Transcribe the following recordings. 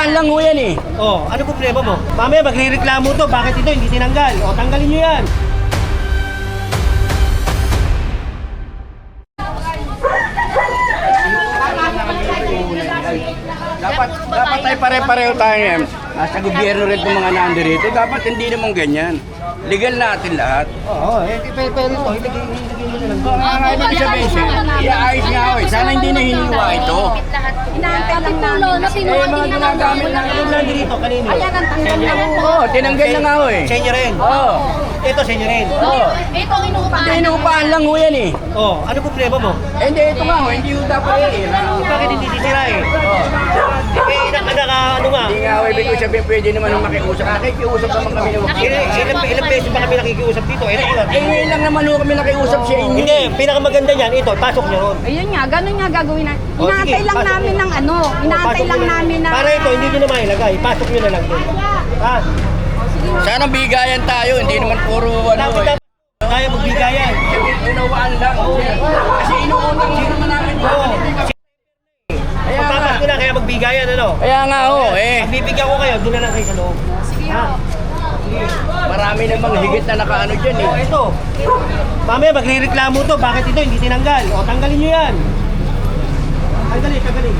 Inuupahan lang ho yan eh. Oh, ano problema mo? Mamaya magrereklamo to, bakit ito hindi tinanggal? O, tanggalin nyo yan. Dapat tayo pare-pareho tayo yan. Nasa gobyerno rin itong mga nandito. Dapat hindi naman ganyan. Legal natin lahat. Oo, pero ito, ilagay mo na lang. Kung ang ibig sabihin siya, iaayos nga ako eh. Sana hindi na hiniwa ito. Inaantay lang namin na Eh, mga ginagamit na Yung nandito kanino? Ayan ang tanggal na po. Oo, tinanggal na nga ako eh. Sa inyo rin. Oo. Ito sa inyo rin. Oo. Ito ang inuupahan. Inuupahan lang ho yan eh. Oh, ano problema mo? Eh, hindi, ito nga ho. Hindi ho dapat yan eh. Bakit hindi sisira eh? Eh, ano nga? Hindi nga ho, ibig ko sabihin pwede naman nung makiusap. Nakikiusap naman kami ng Ilang beses ba kami nakikiusap dito? Eh, ngayon lang naman ho kami nakiusap sa inyo. Hindi, pinakamaganda niyan, ito, pasok nyo ron. Ayun nga, ganun nga gagawin na. O, Inaantay sige, lang pasok namin nyo. ng ano. Inaantay Pasok lang nyo. namin na. Para ito, hindi nyo na mailagay. Pasok nyo na lang din. Ha? Sana bigayan tayo, hindi naman puro ano eh. Kaya magbigayan. Unawaan lang. Kasi inuutang lang naman namin. Oo. Kaya nga. Pagpapas ko na, kaya magbigayan, ano? Kaya nga ho eh. Pag bibigyan ko kayo, doon na lang kayo sa loob. Ha? Marami namang higit na nakaano dyan eh. Oh, ito. Mamaya magrereklamo to, bakit ito hindi tinanggal? O, tanggalin nyo yan. Tanggalin.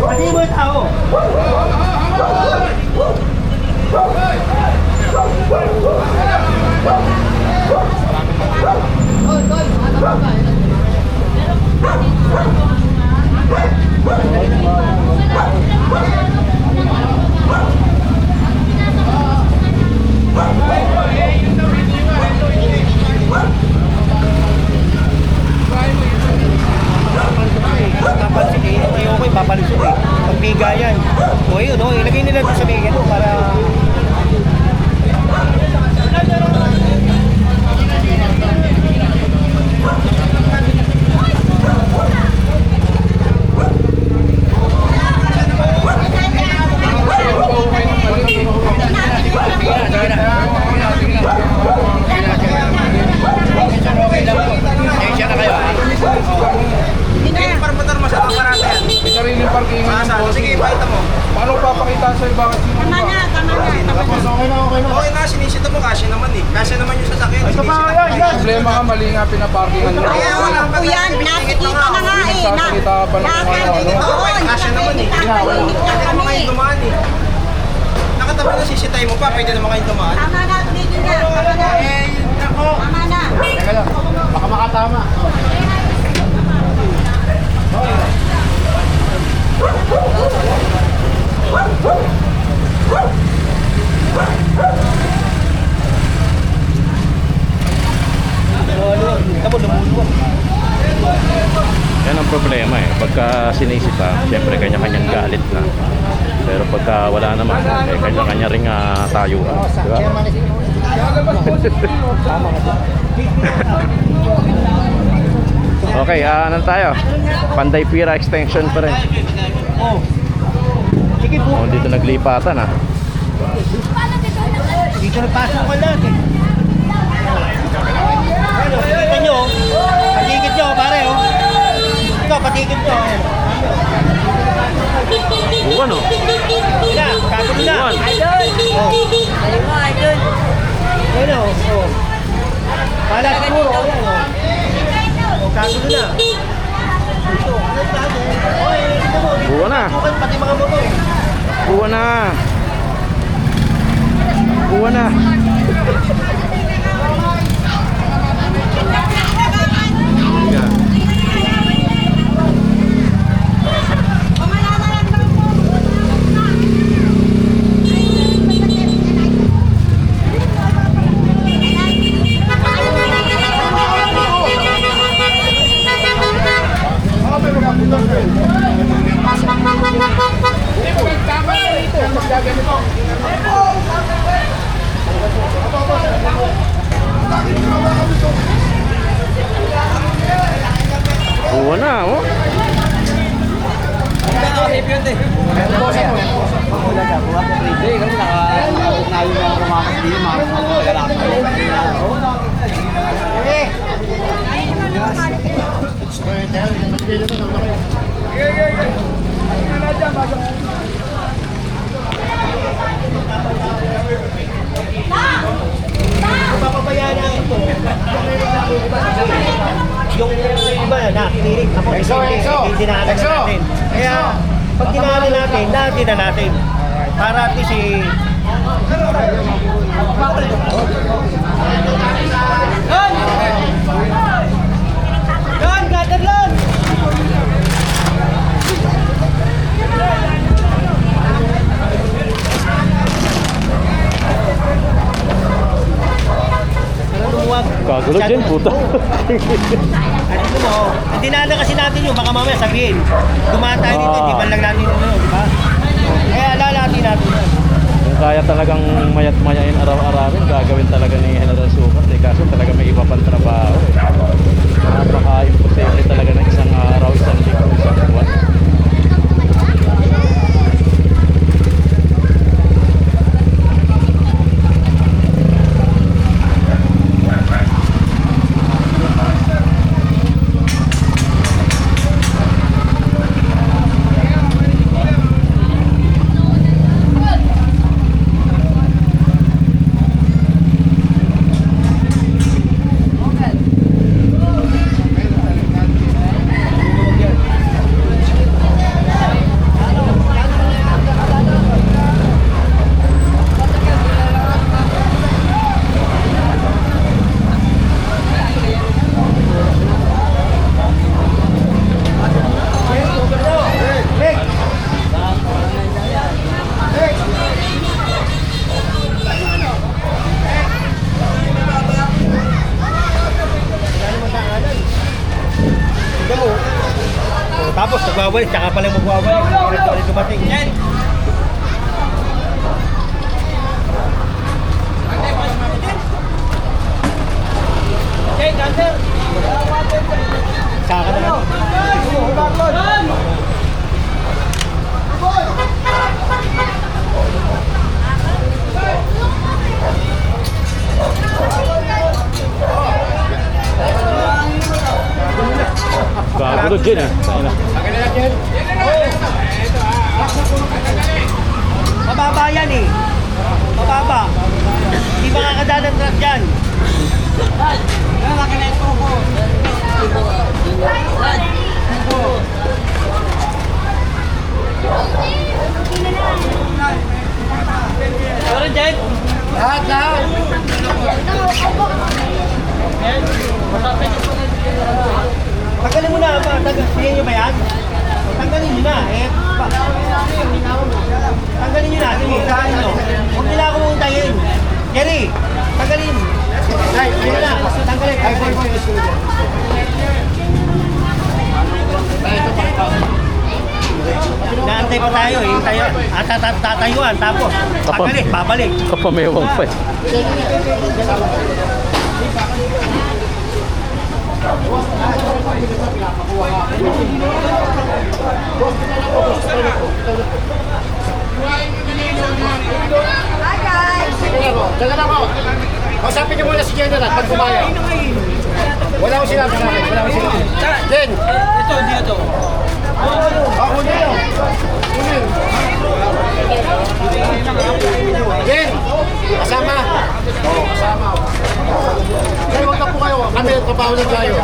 Pati mo yung tao. Papansin eh, ayoko yung papalusok eh. Pagbigayan. O yun, no? Ilagay nila doon sa bigyan para... Pasensya na kayo ha. May sariling parkingan yung boss. Sige, ipakita mo. Paano papakita sa'yo bakit sino Tama na. Tapos okay na. Okay na, sinisita mo, kasya naman eh. Kasya naman yung sasakyan. Problema ka, mali nga pinaparkingan mo. Kaya wala pa O yan, nakikita na nga eh. Nagsasalita ka pa ng mga ano. Oo, Kasya naman eh. Pwede naman kayong dumaan eh. Nakatabi na sisitay mo pa, pwede naman kayong dumaan. Tama na, tumigil na. Tama na. Tama na. Teka lang, baka makatama. Yan ang problema eh. Pagka sinisita, siyempre kanya-kanyang galit na. Pero pagka wala naman, eh, kanya-kanya ring tayuan. Diba? Okay, ano tayo? Panday Pira Extension pa rin. Oh. Sige po. Oh, dito naglipatan ah. Dito nagpasok ka lahat eh. Ano, patikit nyo. Patikit nyo, pare oh. Ito, patikit nyo. Buwan oh. Yan na, kagulo na. Buwan. Oh. Yan na, oh. Pala siguro, oh, yan oh. Oh, kagulo na. Buwan na. Pati mga motor. Buwan na. Buwan na. Buwan na oh. Papabayaan natin ito. Yung iba na, kinilig. Ako, hindi dinaanan natin. Kaya, pag dinaanan natin, dati na natin. Para at least Don, Gatherlon! Kagulo din, puta. Ano mo, dinaanan kasi natin yung baka mamaya sabihin, dumaan tayo dito, di man lang natin di ba? Kaya alalatin natin yun. Kung kaya talagang mayat-mayain araw-arawin, gagawin talaga ni General Sukat. Kaso talaga may iba pang trabaho. Napaka-imposible talaga ng isang araw, isang linggo, isang buwan. Tapos nagbabalik, tsaka pala magbabalik. Ulit dumating. Yan! Saka na lang. Kagulo din eh. Mababa yan eh. Mababa. Hindi ba kakadaan ng truck dyan? Meron dyan? Lahat. Tanggalin mo na. Tingnan nyo ba yan? Tanggalin nyo na. Tanggalin nyo na. Sige, tanggalin nyo. Huwag nila ako mong tayin. Jerry, tanggalin. Ay, yun na. Tanggalin. Ay, boy. Naantay pa tayo eh. Tatayuan. Tapos, tanggalin. Babalik. Kapamewang pa eh. Hi guys! Teka na ko. Kausapin niyo muna si General pag kumaya. Wala akong sinabi sa akin. Wala akong sinabi. Jen! Ito, dito. Ako na yun. Jen! Kasama. Oo, kasama. Kayo, huwag na po kayo. Kami, trabaho lang tayo.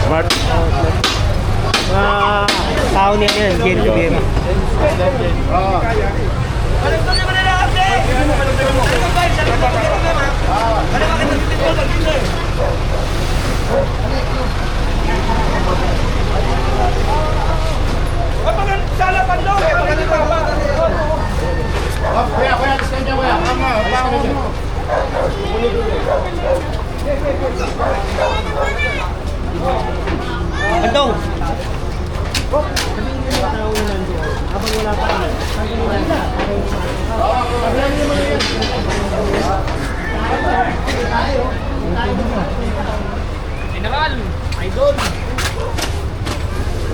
Smart. Tao niya yan, Jen Rivera. Kuya, alis ka dyan, kuya. Alis ka dyan. Andong! General! Idol.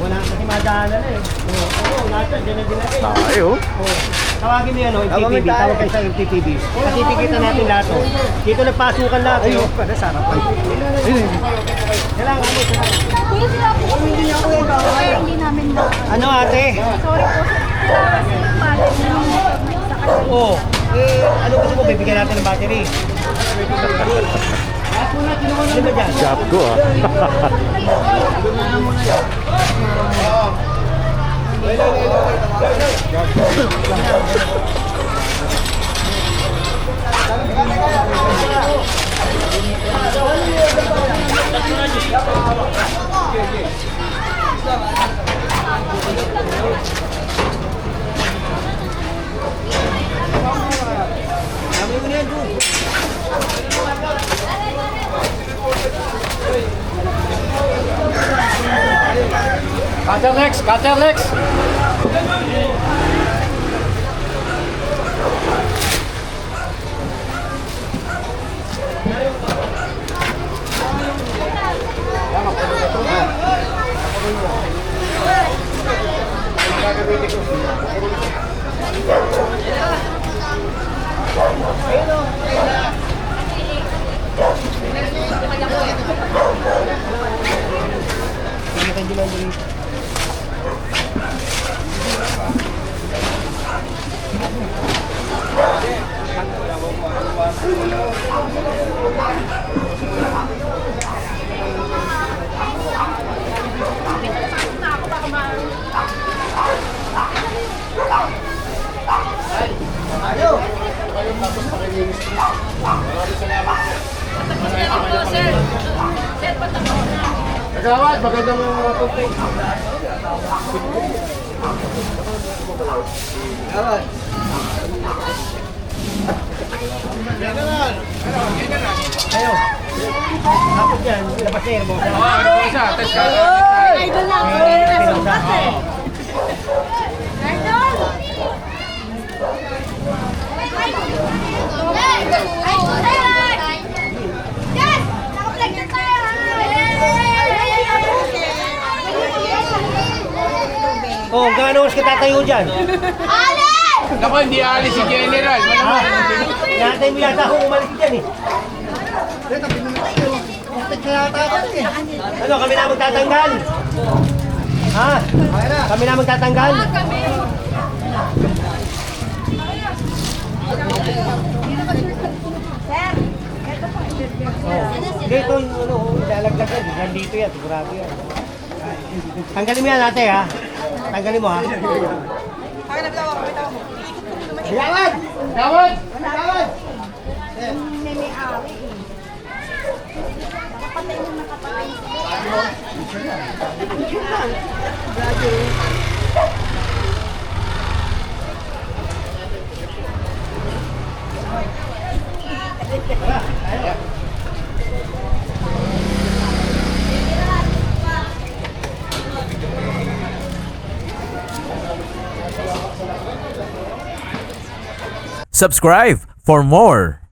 Wala kasi madaanan na eh. Oo, lahat yan, dyan na dinagay. Tayo. Oh. Tawagin mo yan, MTPB. Tawag kayo sa MTPB. Kasi tikitan natin lahat. Oh. Dito nagpasukan lahat. Ayun, para sa harapan. Kailangan mo. Kuya, sila po kami hindi ako yung kaya hindi namin na. Ano ate? Sorry po. Kasi yung mali na yung sa kanila. Oo. Ano gusto mo? Bibigyan natin ng battery. Ano ba dyan? Shop ko ah. Sabi mo na yan, Jun. Cutter Lex, Cutter Lex. Kagawad, magandang mga tuntay. Ayo. Tapos yan, labas na yun. Idol na ako. Resultas eh. Idol! Yes! Nakaplug na tayo! Oh, gaano oras ka tatayo dyan? Alex! Naku, hindi alis si General. Malamang. Natin mo yata ako umalis dyan eh. Ano, kami na magtatanggal? Ha? Kami na magtatanggal? Sir, ito po interview. Dito, ano, ilalaglag yan. Nandito yan, sigurado yan. Tanggalin mo yan ate ha. Tanggalin mo ha. Gawad! Gawad! Gawad! May awi eh. Nakapatay na nakapatay. Subscribe for more.